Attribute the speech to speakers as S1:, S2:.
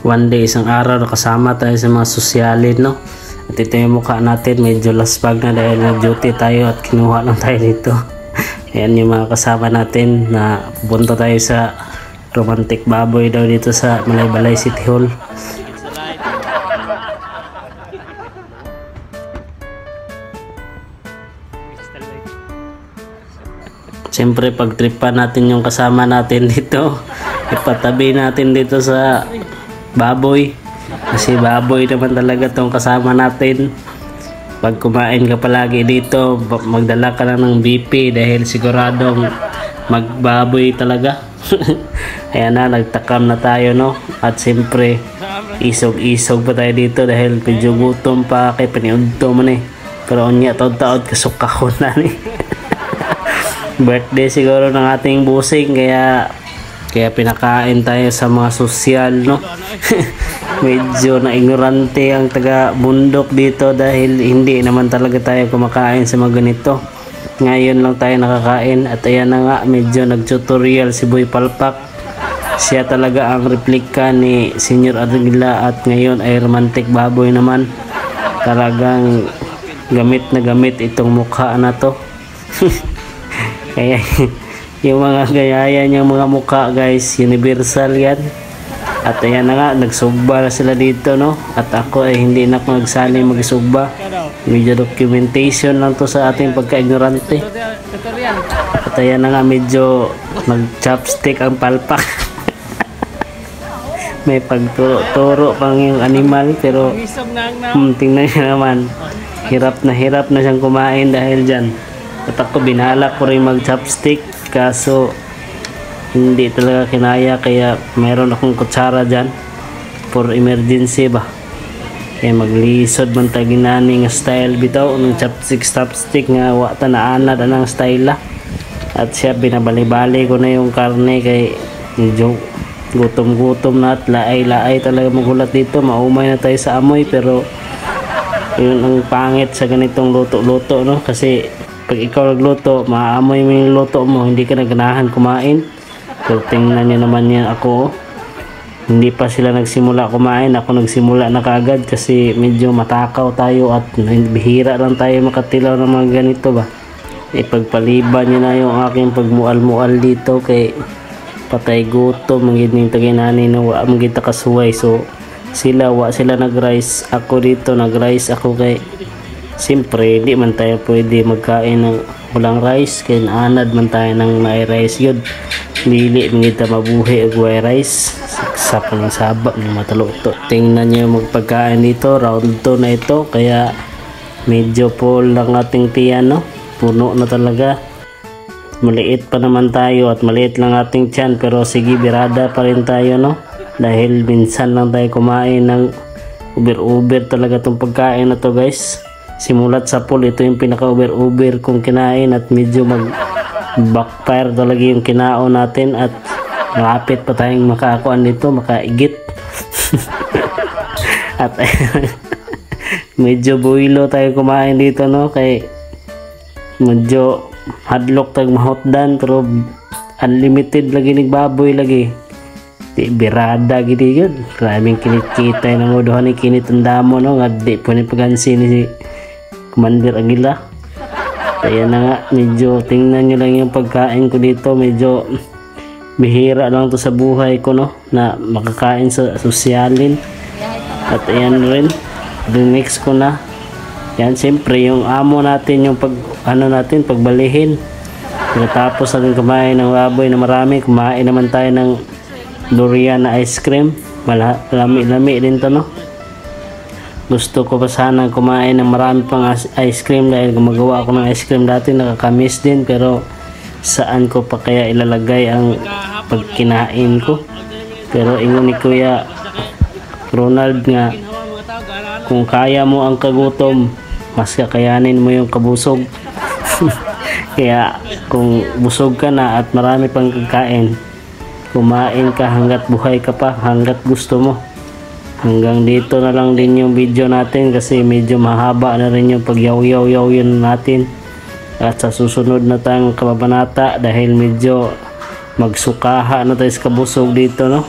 S1: one day, isang araw nakasama tayo sa mga sosyalin, no? At ito yung mukha natin, medyo laspag na dahil nag-duty tayo at kinuha lang tayo dito. Ayan yung mga kasama natin na pupunta tayo sa Romantic Baboy daw dito sa Malaybalay City Hall. Siyempre pagtripan natin yung kasama natin dito, ipatabi natin dito sa baboy. Kasi baboy naman talaga tong kasama natin. Pag kumain ka palagi dito, magdala ka lang ng BP dahil siguradong magbaboy talaga. Ayan na, nagtakam na tayo, no? At siyempre, isog-isog pa tayo dito dahil medyo gutom pa kay paniudto man eh. Pero unya, taod-taod kasukahon na ni. Birthday siguro ng ating busing, kaya pinakain tayo sa mga sosyal, no? Medyo na ignorante ang taga bundok dito dahil hindi naman talaga tayo kumakain sa mga ganito. Ngayon lang tayo nakakain at ayan na nga, medyo nag-tutorial si Boy Palpak. Siya talaga ang replika ni Senior Aguila at ngayon ay Romantic Baboy naman. Talagang gamit na gamit itong mukha na to. Kaya yung mga gayaya niyang mga mukha, guys, universal yan. At ayan na nga, nagsugba na sila dito, no? At ako ay hindi na ako nagsali magsugba. Medyo documentation lang to sa ating pagka-ignorante. At ayan na nga, medyo nag-chopstick ang Palpak. May pagturo pang yung animal, pero tingnan niyo naman, hirap na siyang kumain dahil dyan. At ako binalak ko rin mag-chopstick, kaso hindi talaga kinaya, kaya mayroon akong kutsara dyan for emergency ba. Kaya maglisod man taginani nga style bitaw ng chopstick nga wata na anad anang style. At siya binabali-bali ko na yung karne kay medyo gutom na at laay talaga magulat dito. Maumay na tayo sa amoy, pero yun ang pangit sa ganitong luto-luto, no? Kasi pag ikaw nagluto, maamoy mo yung luto mo, hindi ka naganahan kumain. So tingnan nyo naman yan ako. Hindi pa sila nagsimula kumain, ako nagsimula na kaagad kasi medyo matakaw tayo at bihira lang tayo makatilaw ng mga ganito ba. Ipagpaliban nyo na yung aking pagmual-mual dito kay patay gutom, magiging taginani na wa magiging kasuway. So sila nag-rice, ako dito nag-rice ako kay siyempre hindi man tayo pwede magkain ng walang rice, kaya naanad man tayo ng may rice yun. Dili mangita mabuhi og way rice, saksak ng sabak ng mataluto. Tingnan nyo yung magpagkain dito, round 2 na ito, kaya medyo full lang ating tiyan, no? Puno na talaga. Maliit pa naman tayo at maliit lang ating tiyan, pero sige, birada pa rin tayo, no? Dahil minsan lang tayo kumain ng uber talaga tong pagkain na to, guys. Simulat sa pool, ito yung pinaka-uber kong kinain at medyo backfire talaga yung kinaon natin at malapit pa tayong makakuan dito, makaigit. At medyo buwilo tayo kumain dito, no? Kay medyo hadlok tag mahotdan, pero unlimited lagi ni baboy lagi. Di birada gidi yun. Maraming kinikita na mo doon ni kinitanda mo, no? Nga di po ni pagansin ni Commander Aguila. Kaya na nga, medyo tingnan nyo lang yung pagkain ko dito. Medyo bihira lang to sa buhay ko, no? Na makakain sa sosyalin. At ayan rin, next ko na. Yan, siyempre yung amo natin, yung pagbalihin. Pagkatapos natin kumain ng baboy na marami, kumain naman tayo ng durian na ice cream. Lami-lami din to, no? Gusto ko pa sana kumain ng marami pang ice cream dahil gumagawa ako ng ice cream dati, nakakamiss din, pero saan ko pa kaya ilalagay ang pagkinain ko. Pero ingon ni Kuya Ronald nga, kung kaya mo ang kagutom, mas kakayanin mo yung kabusog. Kaya kung busog ka na at marami pang kakain, kumain ka hanggat buhay ka pa, hanggat gusto mo. Hanggang dito na lang din yung video natin kasi medyo mahaba na rin yung pagyaw-yaw yun natin. At sa susunod na tayong kababanata, dahil medyo magsukaha na tayo sa kabusog dito, no?